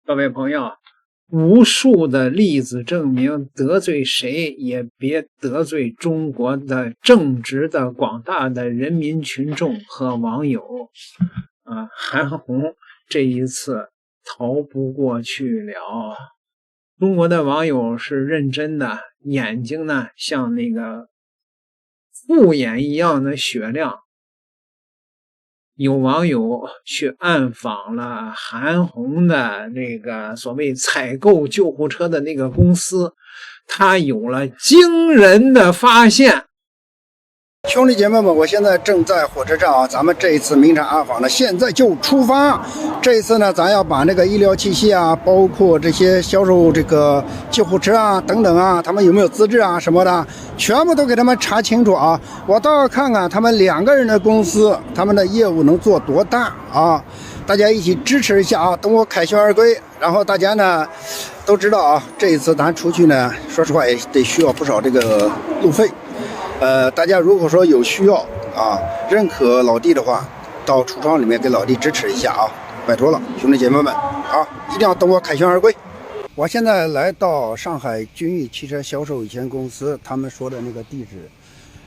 各位朋友，无数的例子证明，得罪谁也别得罪中国的正直的广大的人民群众和网友。韩红这一次逃不过去了。中国的网友是认真的，眼睛呢像那个复眼一样的雪亮。有网友去暗访了韩红的那个所谓采购救护车的那个公司，他有了惊人的发现。兄弟姐妹们，我现在正在火车站啊，咱们这一次名产暗访呢，现在就出发。这一次呢，咱要把那个医疗器械啊，包括这些销售这个救护车啊等等啊，他们有没有资质啊什么的，全部都给他们查清楚啊。我倒要看看他们2个人的公司，他们的业务能做多大啊！大家一起支持一下啊！等我凯旋而归，然后大家呢都知道啊，这一次咱出去呢，说实话也得需要不少这个路费。大家如果说有需要啊，认可老弟的话，到橱窗里面给老弟支持一下啊，拜托了，兄弟姐妹们啊，一定要等我凯旋而归。我现在来到上海君逸汽车销售有限公司，他们说的那个地址，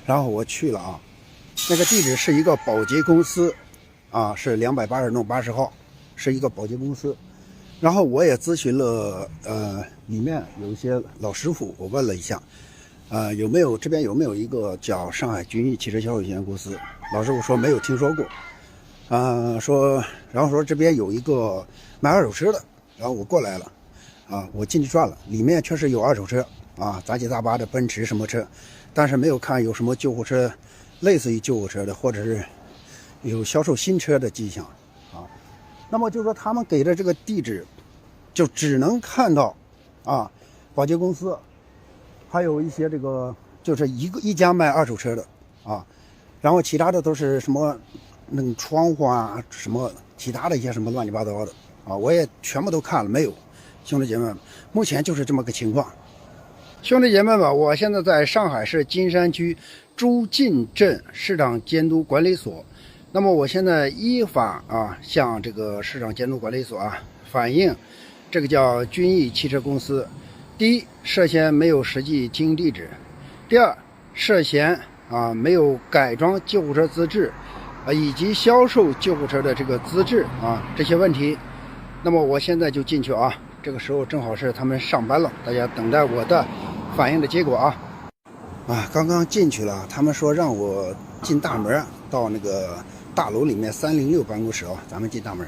然后我去了啊，那个地址是一个保洁公司啊，是280弄80号，是一个保洁公司。然后我也咨询了里面有一些老师傅，我问了一下。这边有没有一个叫上海君逸汽车销售有限公司？老师傅说没有听说过。然后说这边有一个卖二手车的，然后我过来了，我进去转了，里面确实有二手车啊，杂七杂八的奔驰什么车，但是没有看有什么救护车，类似于救护车的，或者是有销售新车的迹象啊。那么就说他们给的这个地址，就只能看到保洁公司。还有一些这个就是一家卖二手车的啊，然后其他的都是什么那个窗户啊，什么其他的一些什么乱七八糟的啊，我也全部都看了没有。兄弟姐妹们，目前就是这么个情况。兄弟姐妹们，我现在在上海市金山区朱泾镇市场监督管理所。那么我现在依法向这个市场监督管理所反映，这个叫君逸汽车公司。第一，涉嫌没有实际经营地址；第二，涉嫌没有改装救护车资质以及销售救护车的这个资质这些问题。那么我现在就进去这个时候正好是他们上班了，大家等待我的反映的结果刚刚进去了，他们说让我进大门到那个大楼里面306办公室咱们进大门。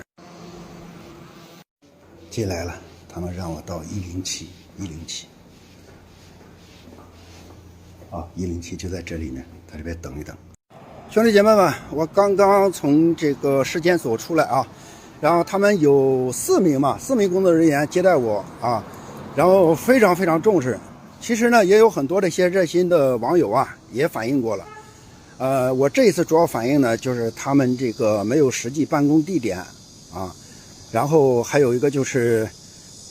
进来了，他们让我到107 107就在这里呢，在这边等一等。兄弟姐妹们，我刚刚从这个市监所出来然后他们有4名工作人员接待我然后非常非常重视。其实呢，也有很多的一些热心的网友也反映过了。我这一次主要反映呢，就是他们这个没有实际办公地点然后还有一个就是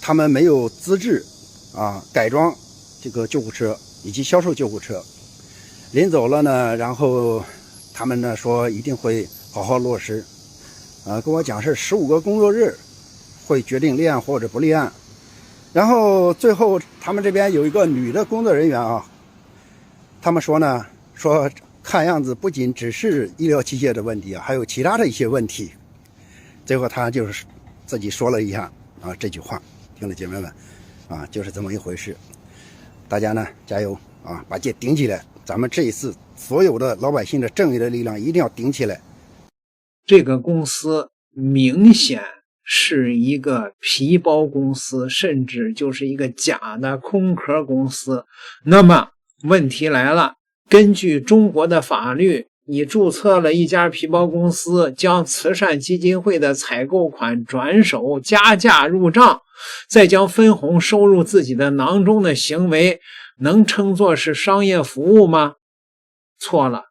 他们没有资质改装这个救护车以及销售救护车。临走了呢，然后他们呢说一定会好好落实跟我讲是15个工作日会决定立案或者不立案。然后最后他们这边有一个女的工作人员他们说呢，说看样子不仅只是医疗器械的问题还有其他的一些问题。最后他就是自己说了一下这句话，兄弟姐妹们就是这么一回事。大家呢加油把这顶起来，咱们这一次所有的老百姓的正义的力量一定要顶起来。这个公司明显是一个皮包公司，甚至就是一个假的空壳公司。那么问题来了，根据中国的法律，你注册了一家皮包公司，将慈善基金会的采购款转手加价入账，再将分红收入自己的囊中的行为，能称作是商业服务吗？错了，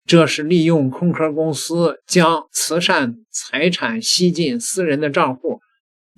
这是利用空壳公司将慈善财产吸进私人的账户。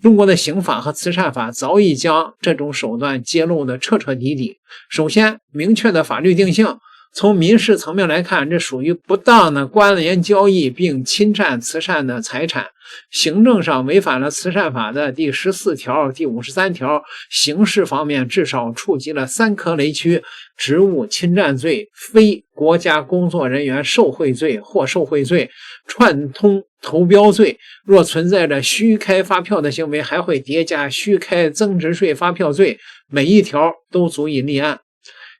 中国的刑法和慈善法早已将这种手段揭露得彻彻底底。首先，明确的法律定性，从民事层面来看，这属于不当的关联交易并侵占慈善的财产，行政上违反了慈善法的第14条、第53条，刑事方面至少触及了3颗雷区：职务侵占罪、非国家工作人员受贿罪或受贿罪、串通投标罪。若存在着虚开发票的行为，还会叠加虚开增值税发票罪，每一条都足以立案。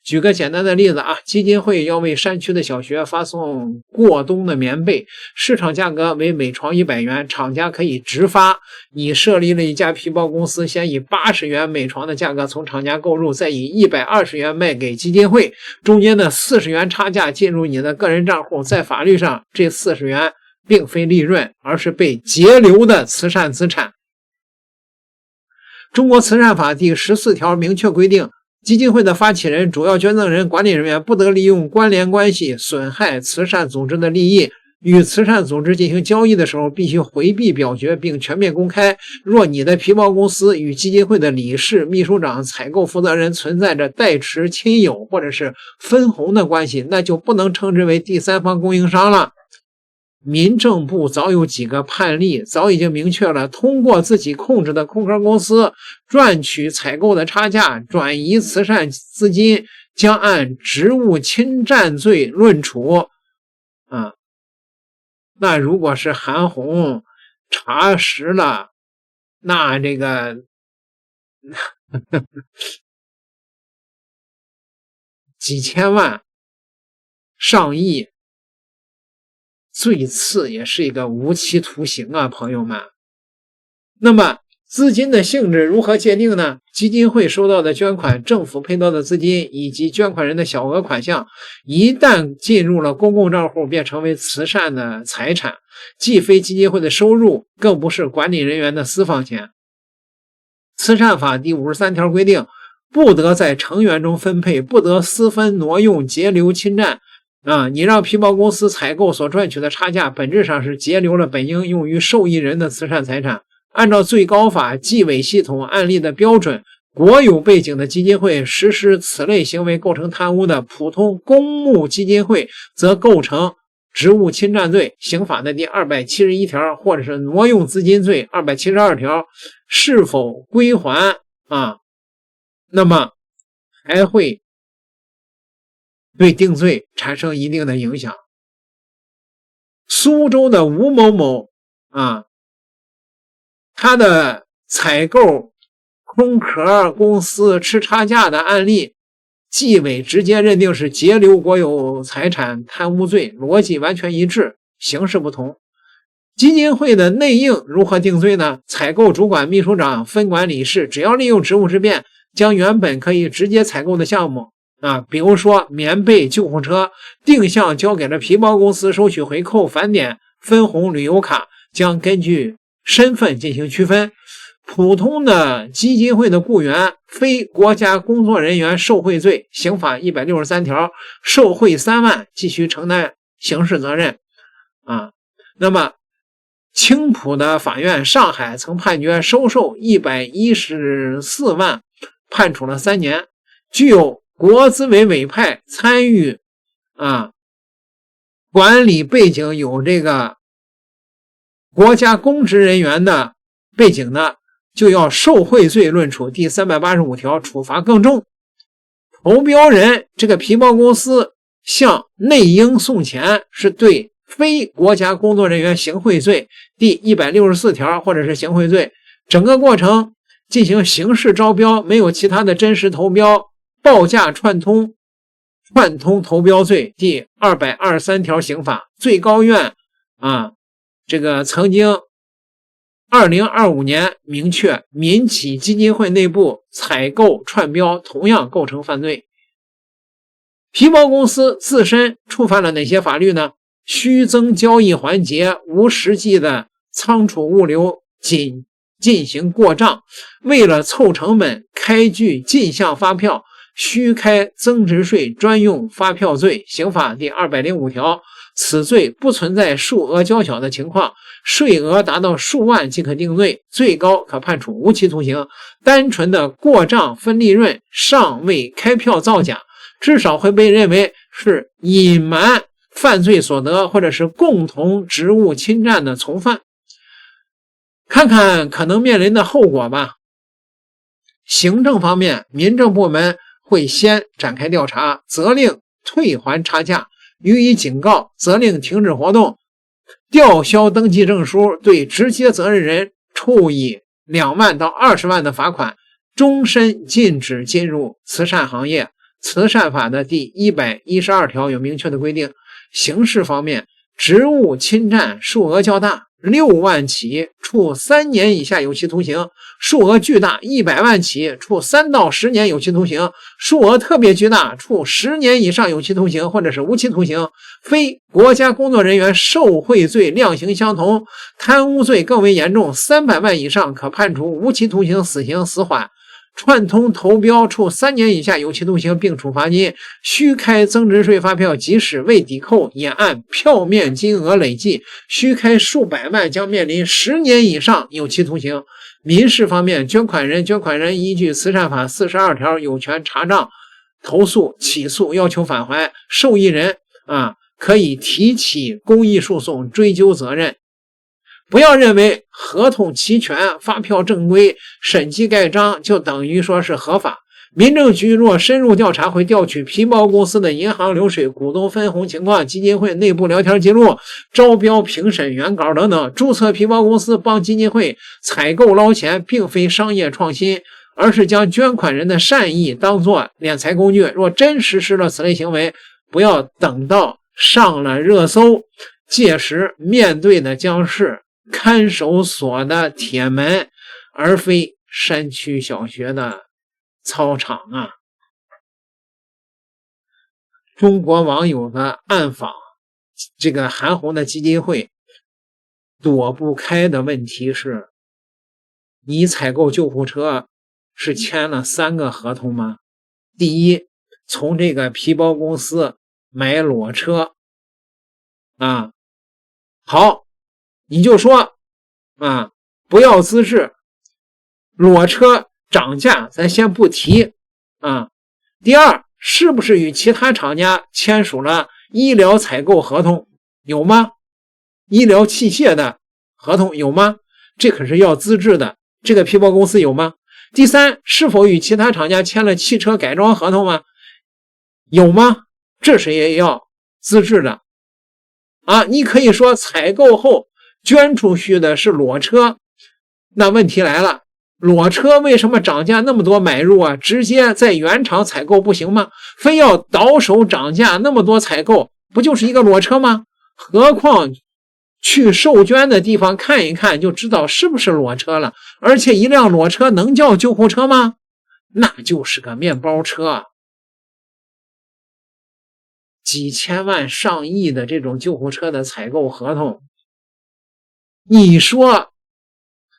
举个简单的例子啊，基金会要为山区的小学发送过冬的棉被，市场价格为每床100元，厂家可以直发。你设立了一家皮包公司，先以80元每床的价格从厂家购入，再以120元卖给基金会，中间的40元差价进入你的个人账户，在法律上这40元并非利润，而是被截留的慈善资产。中国慈善法第14条明确规定，基金会的发起人、主要捐赠人、管理人员不得利用关联关系损害慈善组织的利益。与慈善组织进行交易的时候，必须回避表决并全面公开。若你的皮包公司与基金会的理事、秘书长、采购负责人存在着代持、亲友或者是分红的关系，那就不能称之为第三方供应商了。民政部早有几个判例，早已经明确了，通过自己控制的空壳公司赚取采购的差价，转移慈善资金，将按职务侵占罪论处。那如果是韩红查实了，那这个几千万、上亿，最次也是一个无期徒刑啊，朋友们。那么资金的性质如何界定呢？基金会收到的捐款、政府配到的资金以及捐款人的小额款项，一旦进入了公共账户，便成为慈善的财产，既非基金会的收入，更不是管理人员的私房钱。慈善法第53条规定，不得在成员中分配，不得私分、挪用、截留、侵占。你让皮包公司采购所赚取的差价，本质上是截留了本应用于受益人的慈善财产。按照最高法纪委系统案例的标准，国有背景的基金会实施此类行为构成贪污的普通公募基金会，则构成职务侵占罪，刑法的第271条，或者是挪用资金罪272条。是否归还那么还会对定罪产生一定的影响。苏州的吴某某他的采购空壳公司吃差价的案例，纪委直接认定是截留国有财产贪污罪，逻辑完全一致，形式不同。基金会的内应如何定罪呢？采购主管、秘书长、分管理事只要利用职务之便，将原本可以直接采购的项目比如说棉被、救护车，定向交给了皮包公司收取回扣、返点、分红、旅游卡，将根据身份进行区分。普通的基金会的雇员，非国家工作人员受贿罪，刑法163条，受贿3万继续承担刑事责任那么青浦的法院上海曾判决收受114万，判处了3年。具有国资委委派参与管理背景，有这个国家公职人员的背景呢，就要受贿罪论处，第385条，处罚更重。投标人这个皮包公司向内应送钱，是对非国家工作人员行贿罪，第164条，或者是行贿罪。整个过程进行刑事招标，没有其他的真实投标，报价串通投标罪，第223条刑法。最高院这个曾经2025年明确，民企基金会内部采购串标同样构成犯罪。皮包公司自身触犯了哪些法律呢？虚增交易环节，无实际的仓储物流，仅进行过账，为了凑成本开具进项发票，虚开增值税专用发票罪，刑法第205条。此罪不存在数额较小的情况，税额达到数万即可定罪，最高可判处无期徒刑。单纯的过账分利润，尚未开票造假，至少会被认为是隐瞒犯罪所得或者是共同职务侵占的从犯。看看可能面临的后果吧。行政方面，民政部门会先展开调查，责令退还差价，予以警告，责令停止活动，吊销登记证书，对直接责任人处以2万到20万的罚款，终身禁止进入慈善行业。慈善法的第112条有明确的规定。刑事方面，职务侵占数额较大6万起，处3年以下有期徒刑；数额巨大100万起，处3到10年有期徒刑；数额特别巨大，处10年以上有期徒刑或者是无期徒刑。非国家工作人员受贿罪量刑相同，贪污罪更为严重，300万以上可判处无期徒刑、死刑、死缓。串通投标，处3年以下有期徒刑并处罚金；虚开增值税发票，即使未抵扣，也按票面金额累计，虚开数百万将面临10年以上有期徒刑。民事方面，捐款人依据慈善法42条有权查账、投诉、起诉，要求返还。受益人可以提起公益诉讼追究责任。不要认为合同齐全、发票正规、审计盖章就等于说是合法。民政局若深入调查，会调取皮包公司的银行流水、股东分红情况、基金会内部聊天记录、招标评审原稿等等。注册皮包公司帮基金会采购捞钱，并非商业创新，而是将捐款人的善意当作敛财工具。若真实施了此类行为，不要等到上了热搜，届时面对的将是看守所的铁门，而非山区小学的操场啊！中国网友的暗访这个韩红的基金会，躲不开的问题是，你采购救护车是签了3个合同吗？第一，从这个皮包公司买裸车好，你就说不要资质，裸车涨价咱先不提第二，是不是与其他厂家签署了医疗采购合同？有吗？医疗器械的合同有吗？这可是要资质的，这个皮包公司有吗？第三，是否与其他厂家签了汽车改装合同吗？有吗？这是也要资质的你可以说采购后捐出去的是裸车，那问题来了，裸车为什么涨价那么多买入直接在原厂采购不行吗？非要倒手涨价那么多采购，不就是一个裸车吗？何况去受捐的地方看一看就知道是不是裸车了，而且一辆裸车能叫救护车吗？那就是个面包车。几千万上亿的这种救护车的采购合同，你说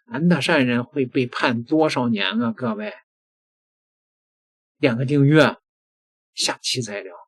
韩大善人会被判多少年啊？各位，点个订阅，下期再聊。